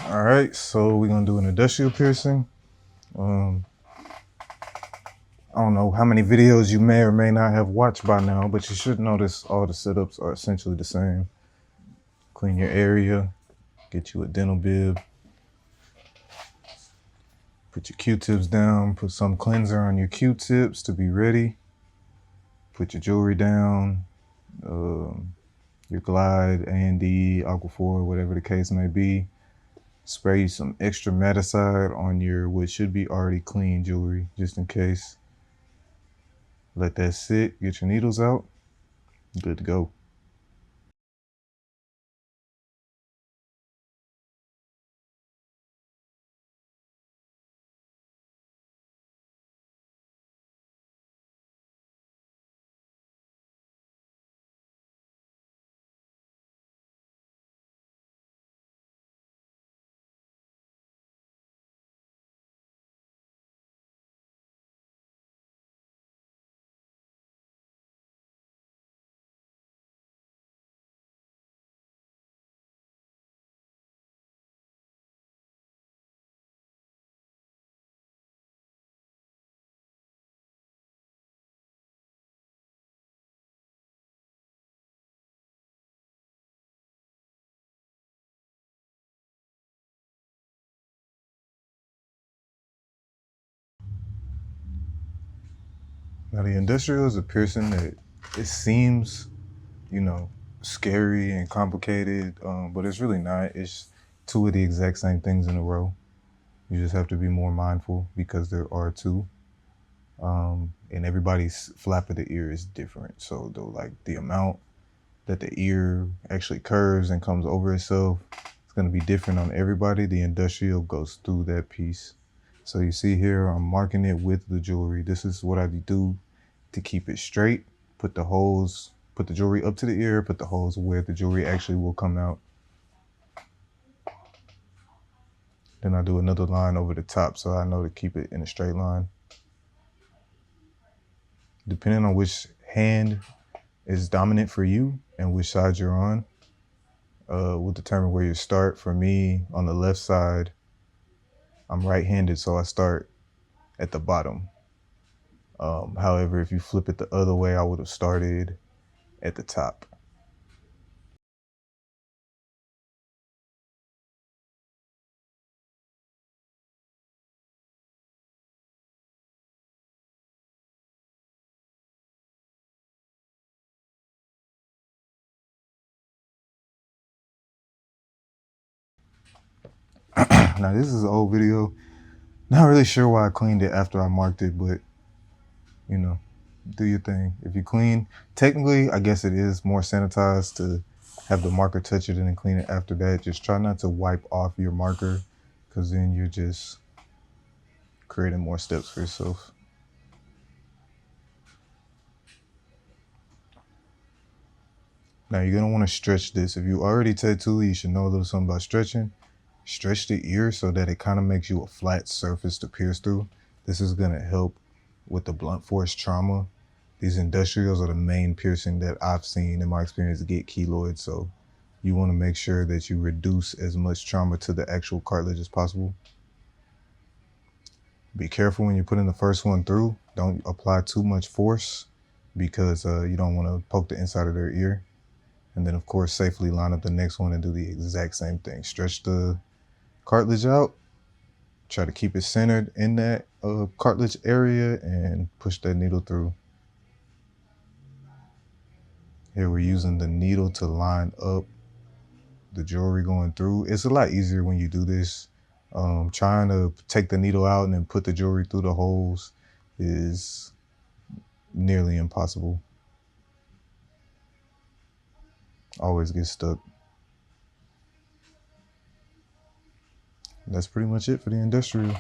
All right, so we're gonna do an industrial piercing. I don't know how many videos you may or may not have watched by now, but you should notice all the setups are essentially the same. Clean your area, get you a dental bib, put your Q-tips down, put some cleanser on your Q-tips to be ready. Put your jewelry down, your Glide, A&D, Aquaphor, whatever the case may be. Spray some extra Maticide on your what should be already clean jewelry, just in case. Let that sit, get your needles out, good to go. Now the industrial is a piercing that it seems, you know, scary and complicated, but it's really not. It's two of the exact same things in a row. You just have to be more mindful because there are two. And everybody's flap of the ear is different. So the amount that the ear actually curves and comes over itself, it's gonna be different on everybody. The industrial goes through that piece. So you see here, I'm marking it with the jewelry. This is what I do to keep it straight. Put the holes, put the jewelry up to the ear, put the holes where the jewelry actually will come out. Then I do another line over the top so I know to keep it in a straight line. Depending on which hand is dominant for you and which side you're on, will determine where you start. For me, on the left side, I'm right-handed, so I start at the bottom. However, if you flip it the other way, I would have started at the top. Now this is an old video. Not really sure why I cleaned it after I marked it, but you know, do your thing. If you clean, technically, I guess it is more sanitized to have the marker touch it and then clean it after that. Just try not to wipe off your marker because then you're just creating more steps for yourself. Now you're gonna want to stretch this. If you already tattoo, you should know a little something about stretching. Stretch the ear so that it kind of makes you a flat surface to pierce through. This is gonna help with the blunt force trauma. These industrials are the main piercing that I've seen in my experience get keloids. So you want to make sure that you reduce as much trauma to the actual cartilage as possible. Be careful when you're putting the first one through. Don't apply too much force because you don't want to poke the inside of their ear. And then of course, safely line up the next one and do the exact same thing. Stretch the cartilage out. Try to keep it centered in that cartilage area and push that needle through. Here we're using the needle to line up the jewelry going through. It's a lot easier when you do this. Trying to take the needle out and then put the jewelry through the holes is nearly impossible. Always get stuck. That's pretty much it for the industrial.